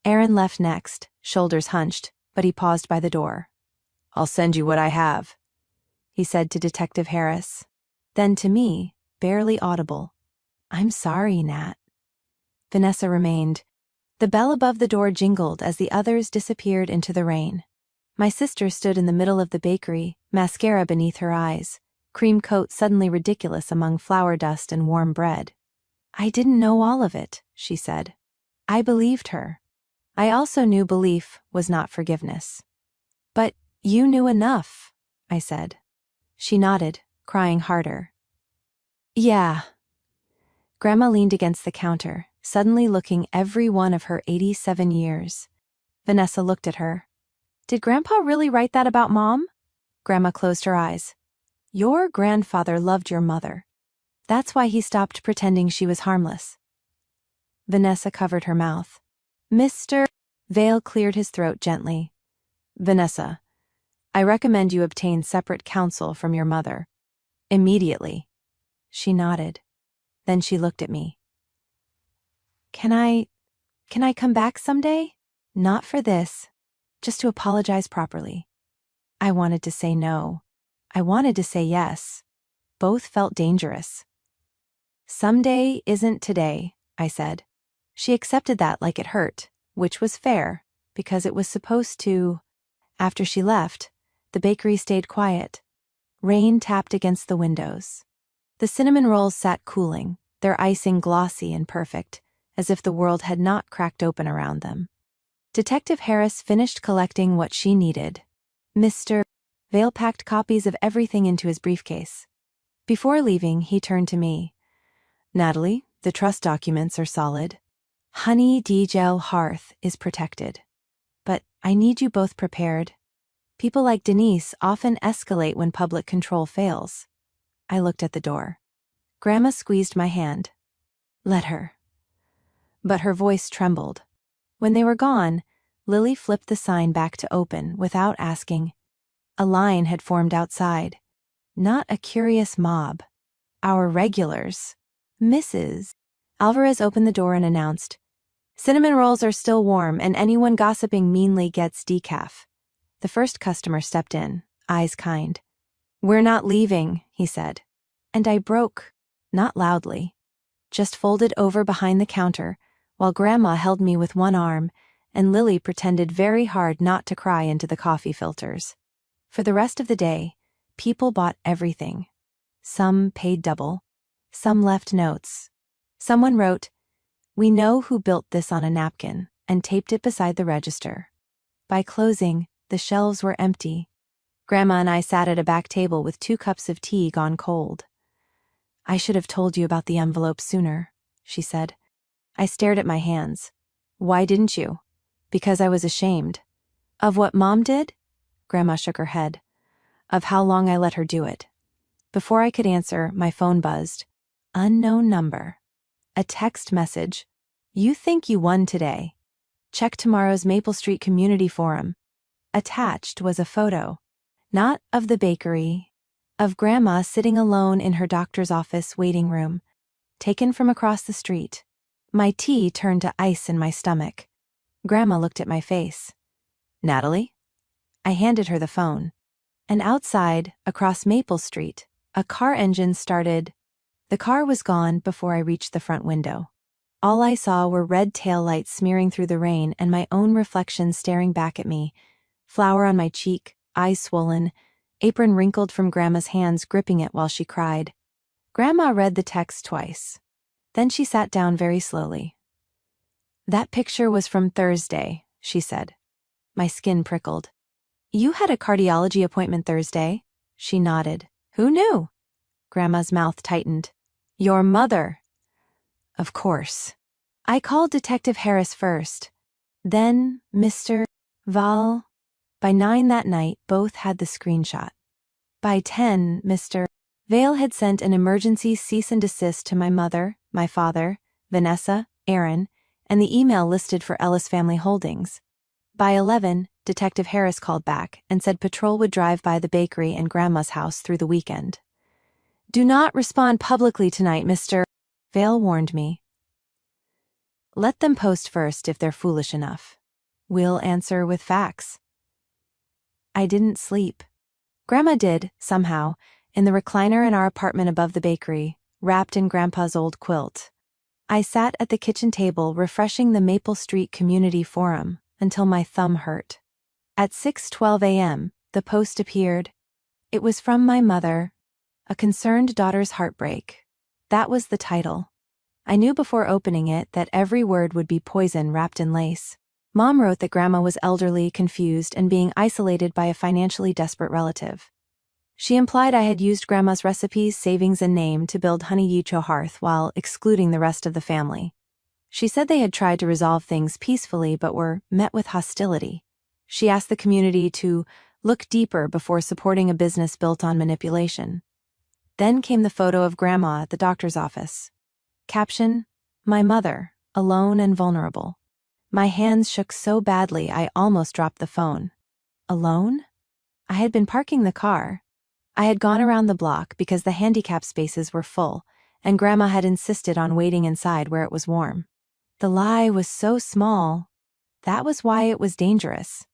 S1: Aaron left next, shoulders hunched, but he paused by the door. I'll send you what I have, he said to Detective Harris. Then to me, barely audible. I'm sorry, Nat. Vanessa remained. The bell above the door jingled as the others disappeared into the rain. My sister stood in the middle of the bakery, mascara beneath her eyes, cream coat suddenly ridiculous among flour dust and warm bread. I didn't know all of it, she said. I believed her. I also knew belief was not forgiveness. But you knew enough, I said. She nodded, crying harder. Yeah. Grandma leaned against the counter, suddenly looking every one of her 87 years. Vanessa looked at her. Did Grandpa really write that about Mom? Grandma closed her eyes. Your grandfather loved your mother. That's why he stopped pretending she was harmless. Vanessa covered her mouth. Mr. Vale cleared his throat gently. Vanessa, I recommend you obtain separate counsel from your mother. Immediately. She nodded. Then she looked at me. Can I come back someday? Not for this. Just to apologize properly. I wanted to say no. I wanted to say yes. Both felt dangerous. Someday isn't today, I said. She accepted that like it hurt, which was fair, because it was supposed to. After she left, the bakery stayed quiet. Rain tapped against the windows. The cinnamon rolls sat cooling, their icing glossy and perfect, as if the world had not cracked open around them. Detective Harris finished collecting what she needed. Mr. Vale packed copies of everything into his briefcase. Before leaving, he turned to me. Natalie, the trust documents are solid. Honey D-Gel Hearth is protected. But I need you both prepared. People like Denise often escalate when public control fails. I looked at the door. Grandma squeezed my hand. Let her. But her voice trembled. When they were gone, Lily flipped the sign back to open without asking. A line had formed outside. Not a curious mob. Our regulars. Mrs. Alvarez opened the door and announced, Cinnamon rolls are still warm and anyone gossiping meanly gets decaf. The first customer stepped in, eyes kind. We're not leaving, he said. And I broke, not loudly. Just folded over behind the counter, while Grandma held me with one arm, and Lily pretended very hard not to cry into the coffee filters. For the rest of the day, people bought everything. Some paid double. Some left notes. Someone wrote, We know who built this on a napkin, and taped it beside the register. By closing, the shelves were empty. Grandma and I sat at a back table with 2 cups of tea gone cold. I should have told you about the envelope sooner, she said. I stared at my hands. Why didn't you? Because I was ashamed. Of what Mom did? Grandma shook her head. Of how long I let her do it. Before I could answer, my phone buzzed. Unknown number. A text message. You think you won today. Check tomorrow's Maple Street Community Forum. Attached was a photo. Not of the bakery. Of Grandma sitting alone in her doctor's office waiting room. Taken from across the street. My tea turned to ice in my stomach. Grandma looked at my face. Natalie? I handed her the phone. And outside, across Maple Street, a car engine started. The car was gone before I reached the front window. All I saw were red taillights smearing through the rain and my own reflection staring back at me. Flour on my cheek, eyes swollen, apron wrinkled from Grandma's hands gripping it while she cried. Grandma read the text twice. Then she sat down very slowly. That picture was from Thursday, she said. My skin prickled. You had a cardiology appointment Thursday? She nodded. Who knew? Grandma's mouth tightened. Your mother. Of course. I called Detective Harris first. Then, Mr. Val. By 9 that night, both had the screenshot. By 10, Mr. Vale had sent an emergency cease and desist to my mother, my father, Vanessa, Aaron, and the email listed for Ellis Family Holdings. By 11, Detective Harris called back and said patrol would drive by the bakery and Grandma's house through the weekend. Do not respond publicly tonight, Mr. Vale warned me. Let them post first if they're foolish enough. We'll answer with facts. I didn't sleep. Grandma did, somehow, in the recliner in our apartment above the bakery, wrapped in Grandpa's old quilt. I sat at the kitchen table refreshing the Maple Street Community Forum until my thumb hurt. At 6:12 a.m., the post appeared. It was from my mother, A Concerned Daughter's Heartbreak. That was the title. I knew before opening it that every word would be poison wrapped in lace. Mom wrote that Grandma was elderly, confused, and being isolated by a financially desperate relative. She implied I had used Grandma's recipes, savings, and name to build Honey Yicho Hearth while excluding the rest of the family. She said they had tried to resolve things peacefully but were met with hostility. She asked the community to look deeper before supporting a business built on manipulation. Then came the photo of Grandma at the doctor's office. Caption, my mother, alone and vulnerable. My hands shook so badly I almost dropped the phone. Alone? I had been parking the car. I had gone around the block because the handicap spaces were full, and Grandma had insisted on waiting inside where it was warm. The lie was so small. That was why it was dangerous.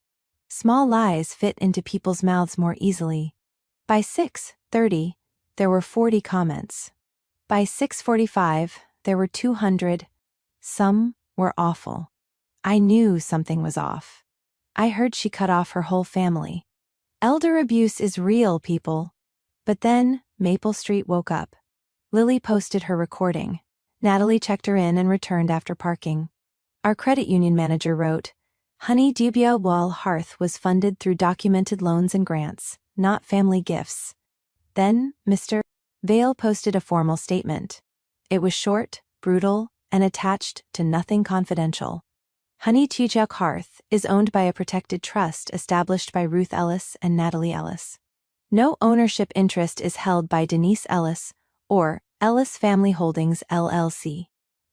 S1: Small lies fit into people's mouths more easily. By 6:30, there were 40 comments. By 6:45, there were 200. Some were awful. I knew something was off. I heard she cut off her whole family. Elder abuse is real, people. But then, Maple Street woke up. Lily posted her recording. Natalie checked her in and returned after parking. Our credit union manager wrote, Honey Yicho Wall Hearth was funded through documented loans and grants, not family gifts. Then, Mr. Vale posted a formal statement. It was short, brutal, and attached to nothing confidential. Honey Yicho Hearth is owned by a protected trust established by Ruth Ellis and Natalie Ellis. No ownership interest is held by Denise Ellis or Ellis Family Holdings LLC.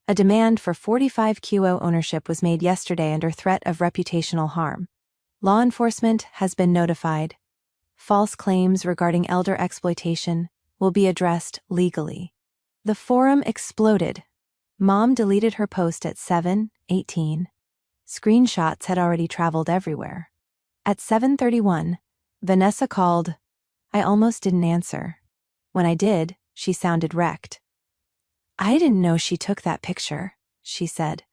S1: A demand for 45QO ownership was made yesterday under threat of reputational harm. Law enforcement has been notified. False claims regarding elder exploitation will be addressed legally. The forum exploded. Mom deleted her post at 7:18. Screenshots had already traveled everywhere. At 7:31, Vanessa called. I almost didn't answer. When I did, she sounded wrecked. I didn't know she took that picture, she said.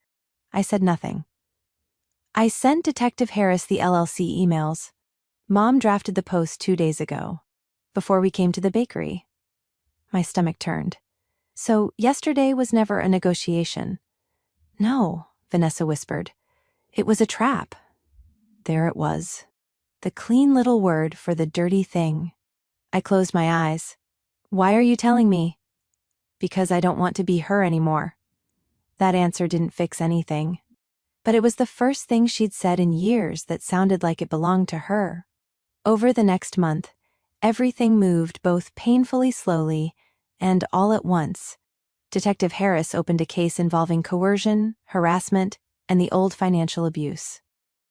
S1: I said nothing. I sent Detective Harris the LLC emails. Mom drafted the post 2 days ago, before we came to the bakery. My stomach turned. So yesterday was never a negotiation. No, Vanessa whispered. It was a trap. There it was. The clean little word for the dirty thing. I closed my eyes. Why are you telling me? Because I don't want to be her anymore. That answer didn't fix anything. But it was the first thing she'd said in years that sounded like it belonged to her. Over the next month, everything moved both painfully slowly and all at once. Detective Harris opened a case involving coercion, harassment, and the old financial abuse.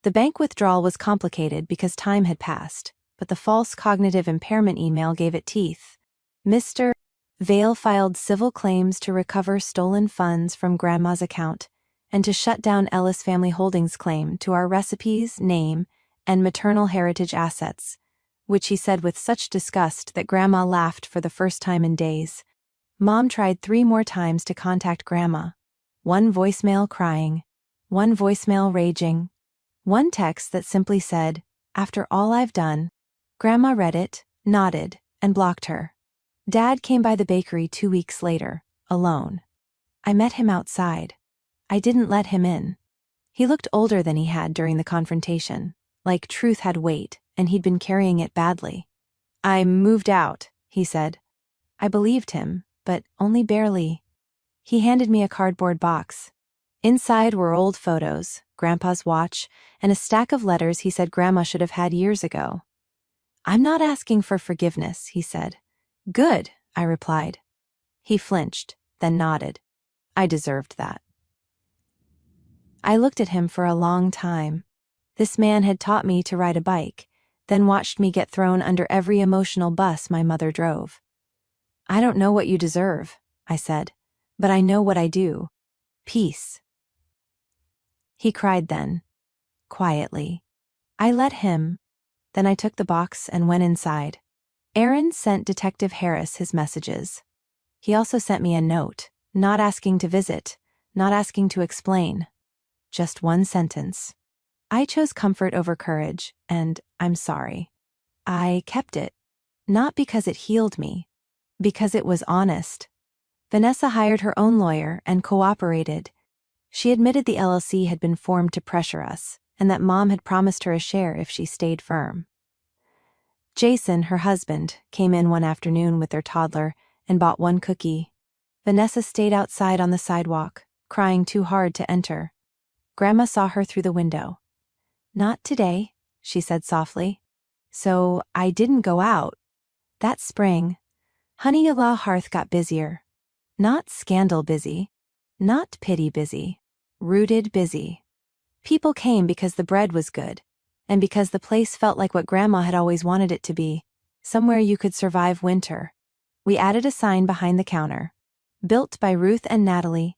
S1: The bank withdrawal was complicated because time had passed, but the false cognitive impairment email gave it teeth. Mr. Vale filed civil claims to recover stolen funds from Grandma's account and to shut down Ellis Family Holdings' claim to our recipes, name, and maternal heritage assets, which he said with such disgust that Grandma laughed for the first time in days. Mom tried 3 more times to contact Grandma. 1 voicemail crying, 1 voicemail raging, 1 text that simply said, "After all I've done." Grandma read it, nodded, and blocked her. Dad came by the bakery 2 weeks later, alone. I met him outside. I didn't let him in. He looked older than he had during the confrontation. like truth had weight, and he'd been carrying it badly. "I moved out," he said. I believed him, but only barely. He handed me a cardboard box. Inside were old photos, Grandpa's watch, and a stack of letters he said Grandma should have had years ago. "I'm not asking for forgiveness," he said. "Good," I replied. He flinched, then nodded. I deserved that. I looked at him for a long time. This man had taught me to ride a bike, then watched me get thrown under every emotional bus my mother drove. "I don't know what you deserve," I said, "but I know what I do. Peace." He cried then, quietly. I let him. Then I took the box and went inside. Aaron sent Detective Harris his messages. He also sent me a note, not asking to visit, not asking to explain. Just one sentence. I chose comfort over courage, and I'm sorry. I kept it. Not because it healed me, because it was honest. Vanessa hired her own lawyer and cooperated. She admitted the LLC had been formed to pressure us, and that Mom had promised her a share if she stayed firm. Jason, her husband, came in one afternoon with their toddler and bought one cookie. Vanessa stayed outside on the sidewalk, crying too hard to enter. Grandma saw her through the window. "Not today," she said softly. So I didn't go out. That spring, Honey Allah Hearth got busier. Not scandal busy, not pity busy, rooted busy. People came because the bread was good, and because the place felt like what Grandma had always wanted it to be, somewhere you could survive winter. We added a sign behind the counter. Built by Ruth and Natalie.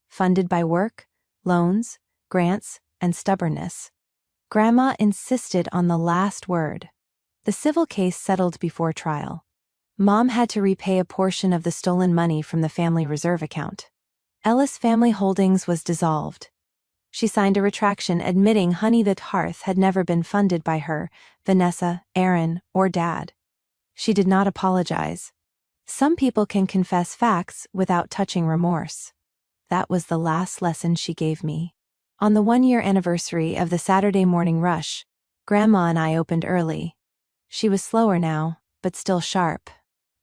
S1: Funded by work, loans, grants, and stubbornness. Grandma insisted on the last word. The civil case settled before trial. Mom had to repay a portion of the stolen money from the family reserve account. Ellis Family Holdings was dissolved. She signed a retraction admitting Honey the Hearth had never been funded by her, Vanessa, Aaron, or Dad. She did not apologize. Some people can confess facts without touching remorse. That was the last lesson she gave me. On the 1-year anniversary of the Saturday morning rush, Grandma and I opened early. She was slower now, but still sharp.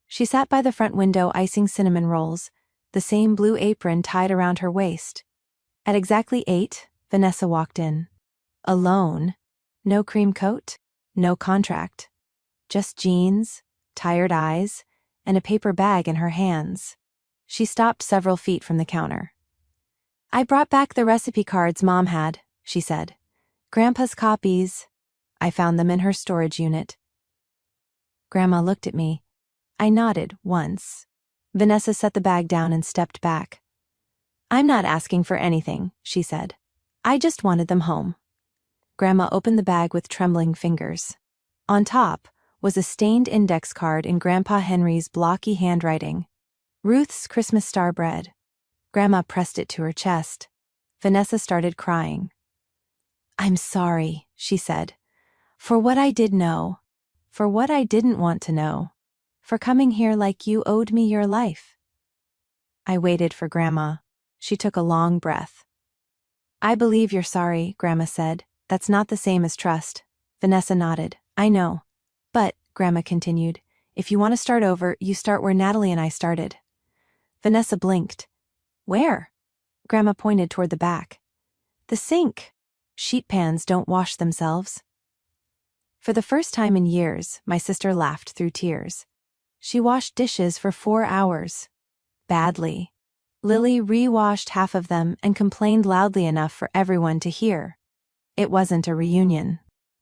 S1: She sat by the front window icing cinnamon rolls, the same blue apron tied around her waist. At exactly 8, Vanessa walked in. Alone. No cream coat, no contract. Just jeans, tired eyes, and a paper bag in her hands. She stopped several feet from the counter. "I brought back the recipe cards Mom had," she said. "Grandpa's copies. I found them in her storage unit." Grandma looked at me. I nodded once. Vanessa set the bag down and stepped back. "I'm not asking for anything," she said. "I just wanted them home." Grandma opened the bag with trembling fingers. On top was a stained index card in Grandpa Henry's blocky handwriting. "Ruth's Christmas Star Bread." Grandma pressed it to her chest. Vanessa started crying. "I'm sorry," she said, "for what I did know, for what I didn't want to know, for coming here like you owed me your life." I waited for Grandma. She took a long breath. "I believe you're sorry," Grandma said. "That's not the same as trust." Vanessa nodded. "I know. But," Grandma continued, "if you want to start over, you start where Natalie and I started." Vanessa blinked. "Where?" Grandma pointed toward the back. "The sink. Sheet pans don't wash themselves." For the first time in years, my sister laughed through tears. She washed dishes for 4 hours. Badly. Lily re-washed half of them and complained loudly enough for everyone to hear. It wasn't a reunion.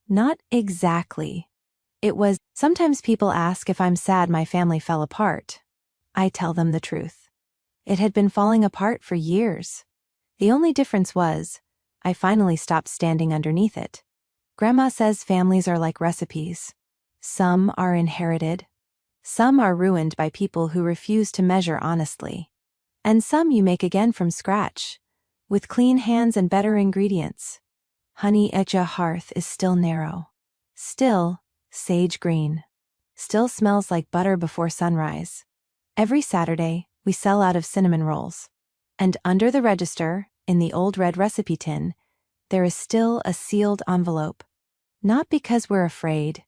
S1: Not exactly. It was, sometimes people ask if I'm sad my family fell apart. I tell them the truth. It had been falling apart for years. The only difference was, I finally stopped standing underneath it. Grandma says families are like recipes. Some are inherited. Some are ruined by people who refuse to measure honestly. And some you make again from scratch, with clean hands and better ingredients. Honey Echa Hearth is still narrow. Still sage green. Still smells like butter before sunrise. Every Saturday, we sell out of cinnamon rolls. And under the register, in the old red recipe tin, there is still a sealed envelope. Not because we're afraid,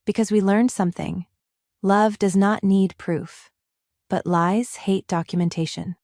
S1: because we learned something. Love does not need proof. But lies hate documentation.